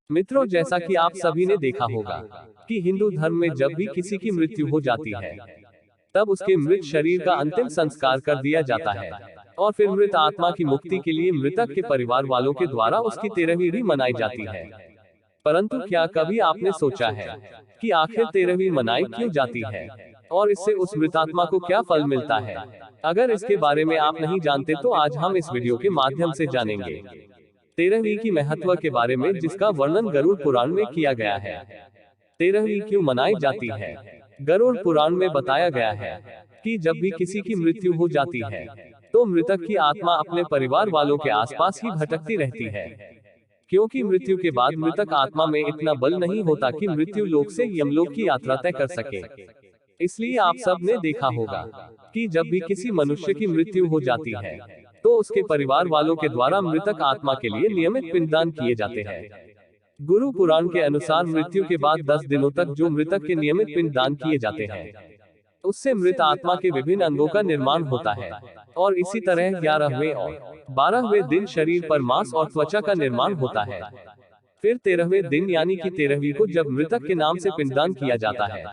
मित्रों, जैसा कि आप सभी ने देखा होगा कि हिंदू धर्म में जब भी किसी की मृत्यु हो जाती है, तब उसके मृत शरीर का अंतिम संस्कार कर दिया जाता है और फिर मृत आत्मा की मुक्ति के लिए मृतक के परिवार वालों के द्वारा उसकी 13वीं भी मनाई जाती है। परंतु क्या कभी आपने सोचा है कि आखिर 13वीं मनाई क्यों जाती है और इससे उस मृतात्मा को क्या फल मिलता है? अगर इसके बारे में आप नहीं जानते तो आज हम इस वीडियो के माध्यम से जानेंगे 13वीं की महत्व के बारे में, जिसका वर्णन गरुड़ पुराण में किया गया है। 13वीं क्यों मनाई जाती है? गरुड़ पुराण में बताया गया है कि जब भी किसी की मृत्यु हो जाती है तो मृतक की आत्मा अपने परिवार वालों के आसपास ही भटकती रहती है, क्योंकि मृत्यु के बाद मृतक आत्मा में इतना बल नहीं होता कि मृत्यु लोक से यमलोक की यात्रा तय कर सके। इसलिए आप सब ने देखा होगा कि जब भी किसी मनुष्य की मृत्यु हो जाती है तो उसके परिवार वालों के द्वारा मृतक आत्मा के लिए नियमित पिंडदान किए जाते हैं। गुरु पुराण के अनुसार मृत्यु के बाद 10 दिनों तक जो मृतक के नियमित पिंडदान किए जाते हैं, उससे मृत आत्मा के विभिन्न अंगों का निर्माण होता है और इसी तरह 11वें और 12वें दिन शरीर पर मांस और त्वचा का निर्माण होता है। फिर 13वें दिन यानी कि 13वीं को जब मृतक के नाम से पिंडदान किया जाता है,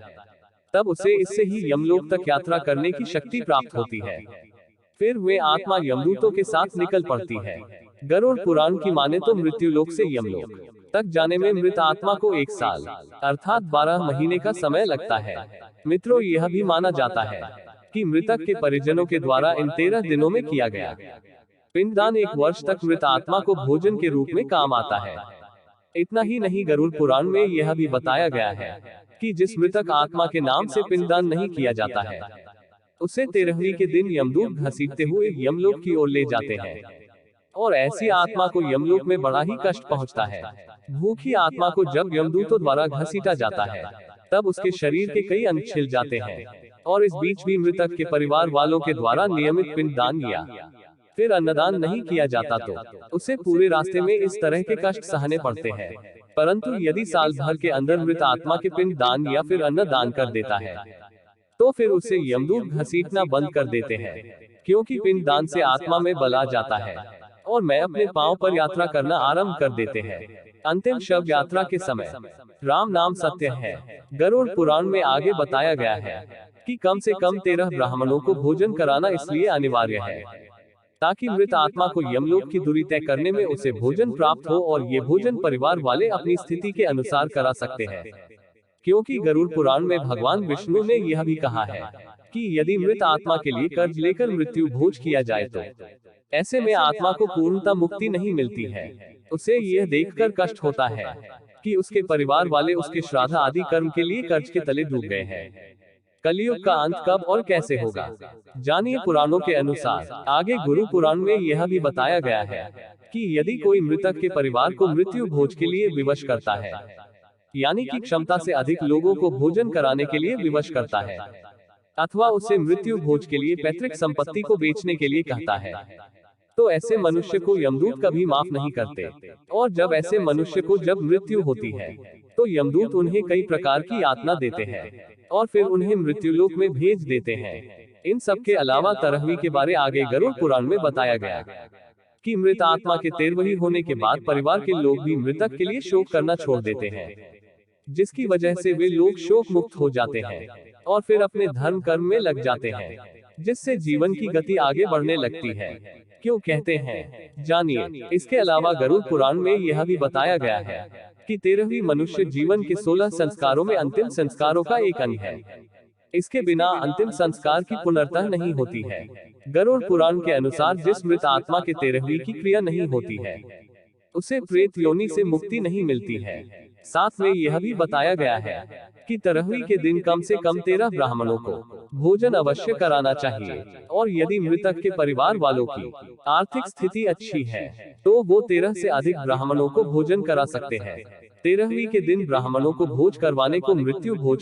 तब उसे इससे ही यमलोक तक यात्रा करने की शक्ति प्राप्त होती है। फिर वे आत्मा यमदूतों के साथ निकल पड़ती है। गरुड़ पुराण की माने तो मृत्युलोक से यमलोक तक जाने में मृत आत्मा को 1 साल अर्थात 12 महीने का समय लगता है। मित्रों, यह भी माना जाता है कि मृतक के परिजनों के द्वारा इन 13 दिनों में किया गया पिंडदान 1 वर्ष तक मृत आत्मा को भोजन के रूप में काम आता है। इतना ही नहीं, गरुड़ पुराण में यह भी बताया गया है कि जिस मृतक आत्मा के नाम से पिंडदान नहीं किया जाता है, उसे 13वीं के दिन यमदूत घसीटते हुए यमलोक की ओर ले जाते हैं और ऐसी आत्मा को यमलोक में बड़ा ही कष्ट पहुंचता है। भूखी आत्मा को जब यमदूतों द्वारा घसीटा जाता है, तब उसके शरीर के कई अंग छिल जाते हैं और इस बीच भी मृतक के परिवार वालों के द्वारा नियमित पिंडदान या फिर अन्नदान नहीं किया जाता तो उसे पूरे रास्ते में इस तरह के कष्ट सहने पड़ते हैं। परंतु यदि साल भर के अंदर मृत आत्मा के पिंडदान या फिर अन्नदान कर देता है, तो फिर उसे यमदूत घसीटना बंद कर देते हैं, क्योंकि पिंडदान से आत्मा में बल आ जाता है और मैं अपने पांव पर यात्रा करना आरंभ कर देते हैं। अंतिम शव यात्रा के समय राम नाम सत्य है। गरुड़ पुराण में आगे बताया गया है कि कम से कम 13 ब्राह्मणों को भोजन कराना इसलिए अनिवार्य है ताकि मृत आत्मा को यमलोक की दूरी तय करने में उसे भोजन प्राप्त हो और ये भोजन परिवार वाले अपनी स्थिति के अनुसार करा सकते हैं। क्योंकि गरुड़ पुराण में भगवान विष्णु ने यह भी कहा है कि यदि मृत आत्मा के लिए कर्ज लेकर मृत्यु भोज किया जाए तो ऐसे में आत्मा को पूर्णतः मुक्ति नहीं मिलती है। उसे यह देखकर कष्ट होता है कि उसके परिवार वाले उसके श्राद्ध आदि कर्म के लिए कर्ज के तले डूब गए हैं। कलयुग का अंत कब और कैसे होगा, जानिए पुराणों के अनुसार। आगे गुरु पुराण में यह भी बताया गया है कि यदि कोई मृतक के परिवार को मृत्यु भोज के लिए विवश करता है, यानी कि क्षमता से अधिक लोगों को भोजन कराने के लिए विवश करता है, अथवा उसे मृत्यु भोज के लिए पैतृक संपत्ति को बेचने के लिए कहता है, तो ऐसे मनुष्य को यमदूत कभी माफ नहीं करते। और जब ऐसे मनुष्य को जब मृत्यु होती है तो यमदूत उन्हें कई प्रकार की यातना देते हैं और फिर उन्हें मृत्युलोक में भेज देते हैं। इन सब के अलावा 13वीं के बारे आगे गरुड़ पुराण में बताया गया कि मृत आत्मा के 13वीं होने के बाद परिवार के लोग भी मृतक के लिए शोक करना छोड़ देते हैं, जिसकी वजह से वे लोग शोक मुक्त हो जाते हैं और फिर अपने धर्म कर्म में लग जाते हैं, जिससे जीवन की गति आगे बढ़ने लगती है। क्यों कहते हैं, जानिए। इसके अलावा गरुड़ पुराण में यह भी बताया गया है कि 13वीं मनुष्य जीवन के 16 संस्कारों में अंतिम संस्कारों का एक अंग है। इसके बिना अंतिम संस्कार की पुनर्तः नहीं होती है। गरुड़ पुराण के अनुसार जिस मृत आत्मा के 13वीं की क्रिया नहीं होती है, उसे प्रेत योनि से मुक्ति नहीं मिलती है। साथ में यह भी बताया गया है कि 13वीं के दिन कम से कम 13 ब्राह्मणों को भोजन अवश्य कराना चाहिए और यदि मृतक के परिवार वालों की आर्थिक स्थिति अच्छी है तो वो 13 से अधिक ब्राह्मणों को भोजन करा सकते हैं। 13वीं के दिन ब्राह्मणों को भोज करवाने को मृत्यु भोज